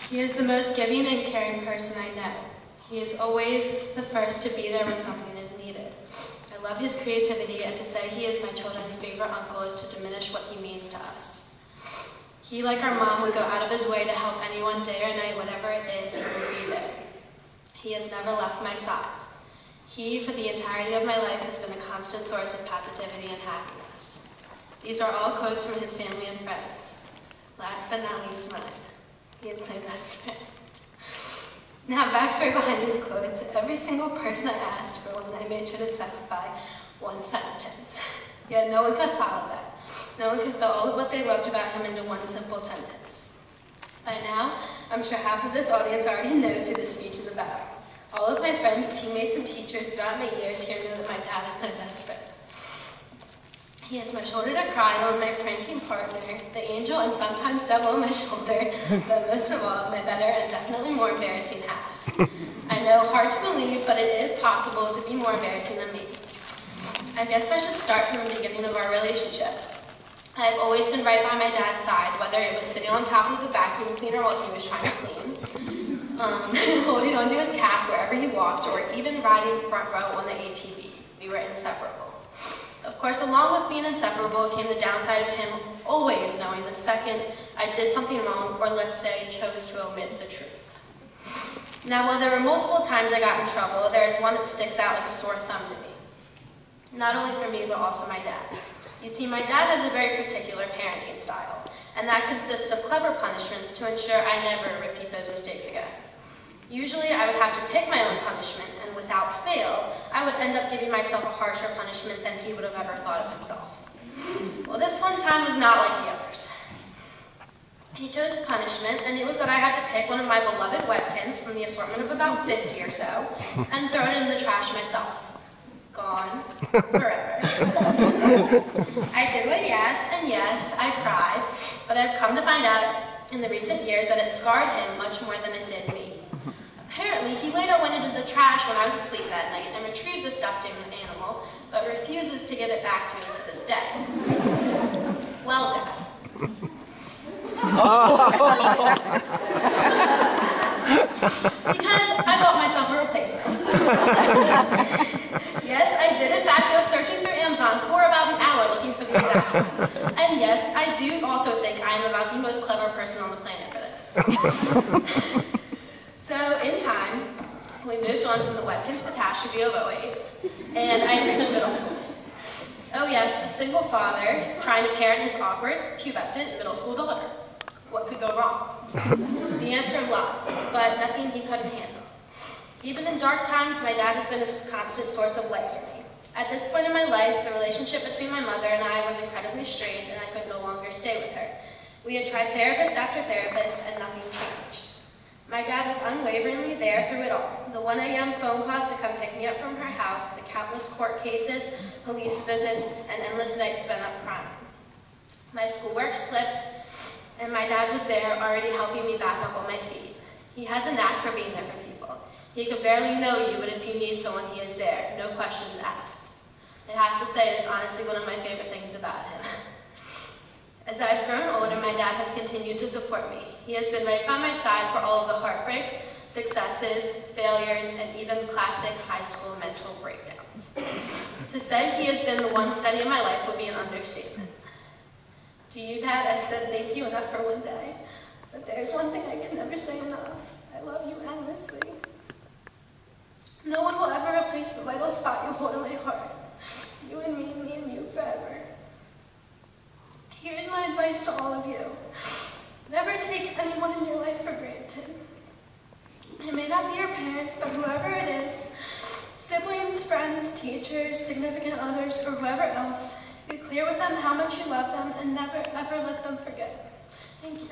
He is the most giving and caring person I know. He is always the first to be there when something is needed. I love his creativity, and to say he is my children's favorite uncle is to diminish what he means to us. He, like our mom, would go out of his way to help anyone day or night, whatever it is, he would be there. He has never left my side. He, for the entirety of my life, has been a constant source of positivity and happiness. These are all quotes from his family and friends. Last but not least, mine. He is my best friend. Now, backstory behind these quotes: every single person I asked for one, I made sure to specify one sentence. Yet no one could follow that. No one could fit all of what they loved about him into one simple sentence. By now, I'm sure half of this audience already knows who this speech is about. All of my friends, teammates, and teachers throughout my years here know that my dad is my best friend. He is my shoulder to cry on, my pranking partner, the angel and sometimes devil on my shoulder, but most of all, my better and definitely more embarrassing half. I know, hard to believe, but it is possible to be more embarrassing than me. I guess I should start from the beginning of our relationship. I've always been right by my dad's side, whether it was sitting on top of the vacuum cleaner while he was trying to clean, holding onto his calf wherever he walked, or even riding front row on the ATV. We were inseparable. Of course, along with being inseparable came the downside of him always knowing the second I did something wrong, or let's say chose to omit the truth. Now, while there were multiple times I got in trouble, there is one that sticks out like a sore thumb to me. Not only for me, but also my dad. You see, my dad has a very particular parenting style, and that consists of clever punishments to ensure I never repeat those mistakes again. Usually, I would have to pick my own punishment, and without fail, I would end up giving myself a harsher punishment than he would have ever thought of himself. Well, this one time was not like the others. He chose the punishment, and it was that I had to pick one of my beloved Webkinz from the assortment of about 50 or so, and throw it in the trash myself. Gone forever. I did what he asked, and yes, I cried, but I've come to find out in the recent years that it scarred him much more than it did me. Apparently, he later went into the trash when I was asleep that night and retrieved the stuffed animal, but refuses to give it back to me to this day. Well, Dad. Because I bought myself a replacement. Yes, I did in fact go searching through Amazon for about an hour looking for the exact one. And yes, I do also think I am about the most clever person on the planet for this. So, in time, we moved on from the Webkinz catastrophe of 2008, and I reached middle school. Oh yes, a single father trying to parent his awkward, pubescent middle school daughter. What could go wrong? The answer, lots, but nothing he couldn't handle. Even in dark times, my dad has been a constant source of light for me. At this point in my life, the relationship between my mother and I was incredibly strained, and I could no longer stay with her. We had tried therapist after therapist, and nothing changed. My dad was unwaveringly there through it all. The 1 a.m. phone calls to come pick me up from her house, the countless court cases, police visits, and endless nights spent up crying. My schoolwork slipped, and my dad was there already helping me back up on my feet. He has a knack for being there for people. He could barely know you, but if you need someone, he is there, no questions asked. I have to say, it is honestly one of my favorite things about him. As I've grown older, my dad has continued to support me. He has been right by my side for all of the heartbreaks, successes, failures, and even classic high school mental breakdowns. To say he has been the one steady in my life would be an understatement. To you, Dad, I've said thank you enough for one day, but there's one thing I can never say enough. I love you endlessly. No one will ever replace the vital spot you hold in my heart. You and me and you forever. Here's my advice to all of you. Never take anyone in your life for granted. It may not be your parents, but whoever it is, siblings, friends, teachers, significant others, or whoever else, be clear with them how much you love them and never ever let them forget. Thank you.